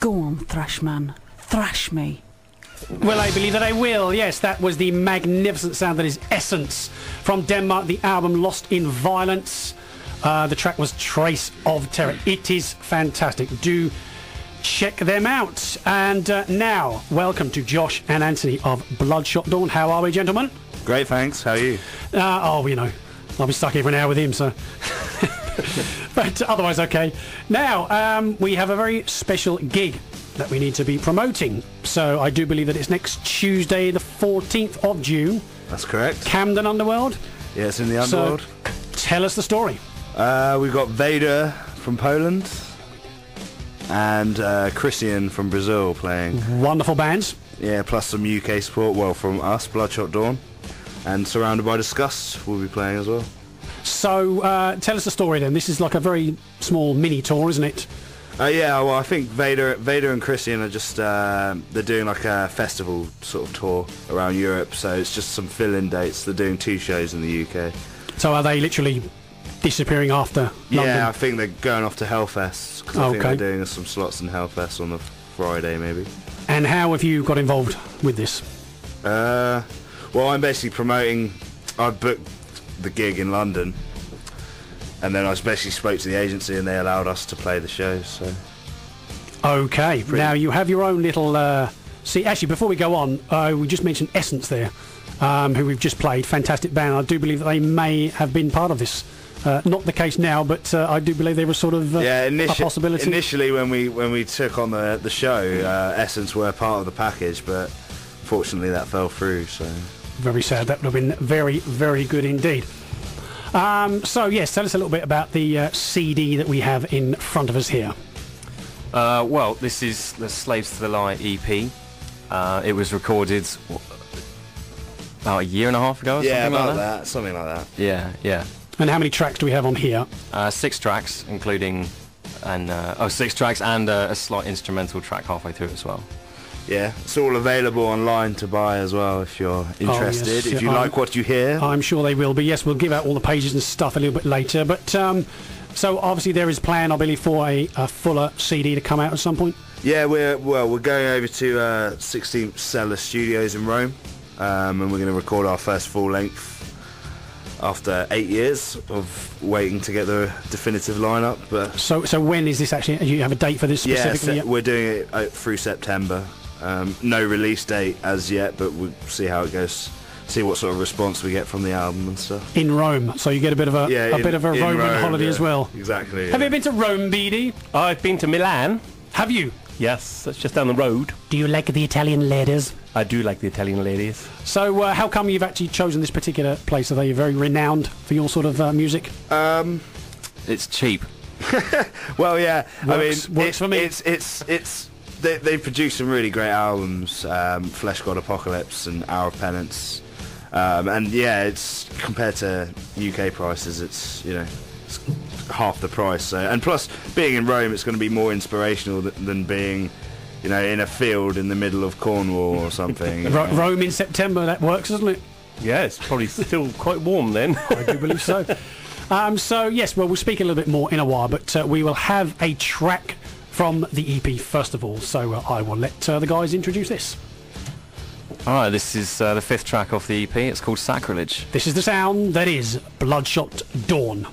Go on, Thrashman. Thrash me. Will I believe that I will? Yes, that was the magnificent sound that is Essence from Denmark, the album Lost in Violence. The track was Trace of Terror. It is fantastic. Do check them out. And now, welcome to Josh and Anthony of Bloodshot Dawn. How are we, gentlemen? Great, thanks. How are you? You know, I'll be stuck here for an hour with him, so... But otherwise, okay. Now, we have a very special gig that we need to be promoting. So I do believe that it's next Tuesday, the 14th of June. That's correct. Camden Underworld. Yes, in the Underworld. So, tell us the story. We've got Vader from Poland and Christian from Brazil playing. Wonderful bands. Yeah, plus some UK support, well, from us, Bloodshot Dawn. And Surrounded by Disgust will be playing as well. So, tell us the story then. This is like a very small mini tour, isn't it? Yeah, well, I think Vader and Christian are just, they're doing like a festival sort of tour around Europe, so it's just some fill-in dates. They're doing 2 shows in the UK. So are they literally disappearing after London? Yeah, I think they're going off to Hellfest, because I think they're doing some slots in Hellfest on the Friday, maybe. And how have you got involved with this? Well, I'm basically promoting, I booked the gig in London, and then I basically spoke to the agency and they allowed us to play the shows. So. Okay, now you have your own little... see, actually, before we go on, we just mentioned Essence there, who we've just played. Fantastic band. I do believe that they may have been part of this. Not the case now, but I do believe they were sort of a possibility. Initially, when we took on the show, Essence were part of the package, but fortunately that fell through. So very sad. That would have been very, very good indeed. So yes, tell us a little bit about the CD that we have in front of us here. Well, this is the Slaves to the Lie EP. It was recorded about a year and a half ago. Or something like that. Yeah. And how many tracks do we have on here? 6 tracks, including 6 tracks and a slight instrumental track halfway through as well. Yeah, it's all available online to buy as well if you're interested. Yes. If you like what you hear. I'm sure they will be. Yes, we'll give out all the pages and stuff a little bit later. But so obviously there is plan, I believe, for a fuller CD to come out at some point. Yeah, we're going over to 16th Cellar Studios in Rome, and we're going to record our first full length after 8 years of waiting to get the definitive lineup. But so when is this actually? Do you have a date for this specifically? Yeah, we're doing it through September. No release date as yet, but we'll see how it goes. See what sort of response we get from the album and stuff. In Rome, so you get a bit of a Roman holiday as well. Exactly. Yeah. Have you been to Rome, BD? I've been to Milan. Have you? Yes, that's just down the road. Do you like the Italian ladies? I do like the Italian ladies. So how come you've actually chosen this particular place? Are they very renowned for your sort of music? It's cheap. Well, yeah. Works for me. They produce some really great albums. Flesh God Apocalypse and Hour of Penance. And yeah, it's compared to UK prices, it's it's half the price. So, and plus, being in Rome, it's going to be more inspirational than being, in a field in the middle of Cornwall or something. Rome in September, that works, doesn't it? Yeah, it's probably still quite warm then. I do believe so. So yes, well, we'll speak a little bit more in a while, but we will have a track from the EP first of all. So I will let the guys introduce this. Alright, this is the 5th track off the EP. It's called Sacrilege. This is the sound that is Bloodshot Dawn.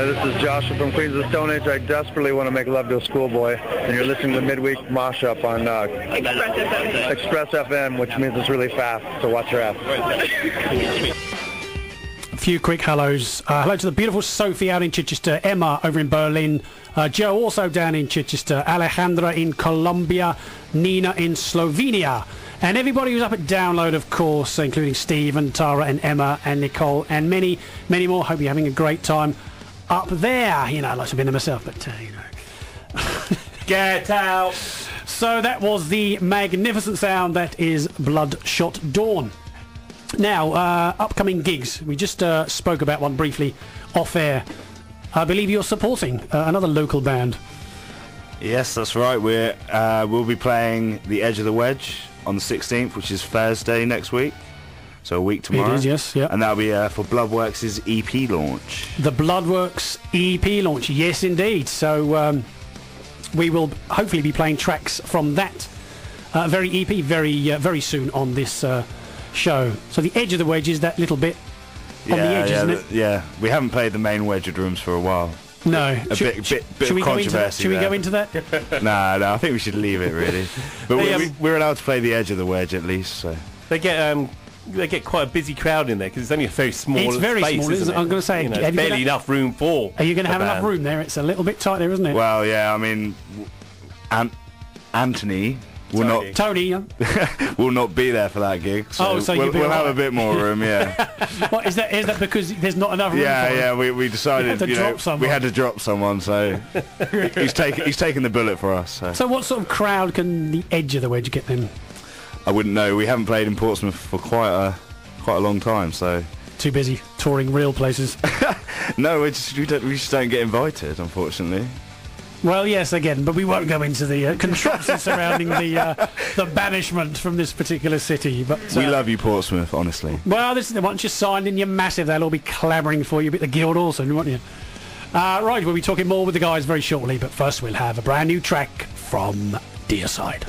This is Joshua from Queens of the Stone Age. I desperately want to make love to a schoolboy, and you're listening to Midweek Mosh Up on Express FM, which means it's really fast, so watch your ass. A few quick hellos. Hello to the beautiful Sophie out in Chichester, Emma over in Berlin, Joe also down in Chichester, Alejandra in Colombia, Nina in Slovenia, and everybody who's up at download, of course, including Steve and Tara and Emma and Nicole and many, many more. Hope you're having a great time up there. You know, I'd like to be there myself, but, you know. Get out! So that was the magnificent sound that is Bloodshot Dawn. Now, upcoming gigs. We just spoke about one briefly off air. I believe you're supporting another local band. Yes, that's right. We'll be playing The Edge of the Wedge on the 16th, which is Thursday next week. So a week tomorrow. It is, yes, yeah. And that'll be for Bloodworks' EP launch. The Bloodworks EP launch, yes indeed. So we will hopefully be playing tracks from that very EP very soon on this show. So The Edge of the Wedge is that little bit on the edge, isn't it? Yeah, we haven't played the main Wedge drums for a while. No. A bit of controversy. Should we go into that? No, I think we should leave it really. But we're allowed to play The Edge of the Wedge at least. So They get quite a busy crowd in there because it's only a very small space. It's very small, isn't it? I'm going to say, there's barely enough room for. Are you going to have enough room there? It's a little bit tight there, isn't it? Well, yeah. I mean, Anthony will not. Tony will not be there for that gig. So, we'll have a bit more room. Yeah. What is that? Because there's not enough room? Yeah. We decided we had to drop someone. So he's taking the bullet for us. So what sort of crowd can The Edge of the Wedge get then? I wouldn't know. We haven't played in Portsmouth for quite a long time. So too busy touring real places. No, we just don't get invited, unfortunately. Well, yes, again, but we won't go into the controversy surrounding the banishment from this particular city. But we love you, Portsmouth, honestly. Well, this is once you're signed and you're massive, they'll all be clamouring for you. A bit the guild also, won't you? Right, we'll be talking more with the guys very shortly, but first we'll have a brand new track from Deicide.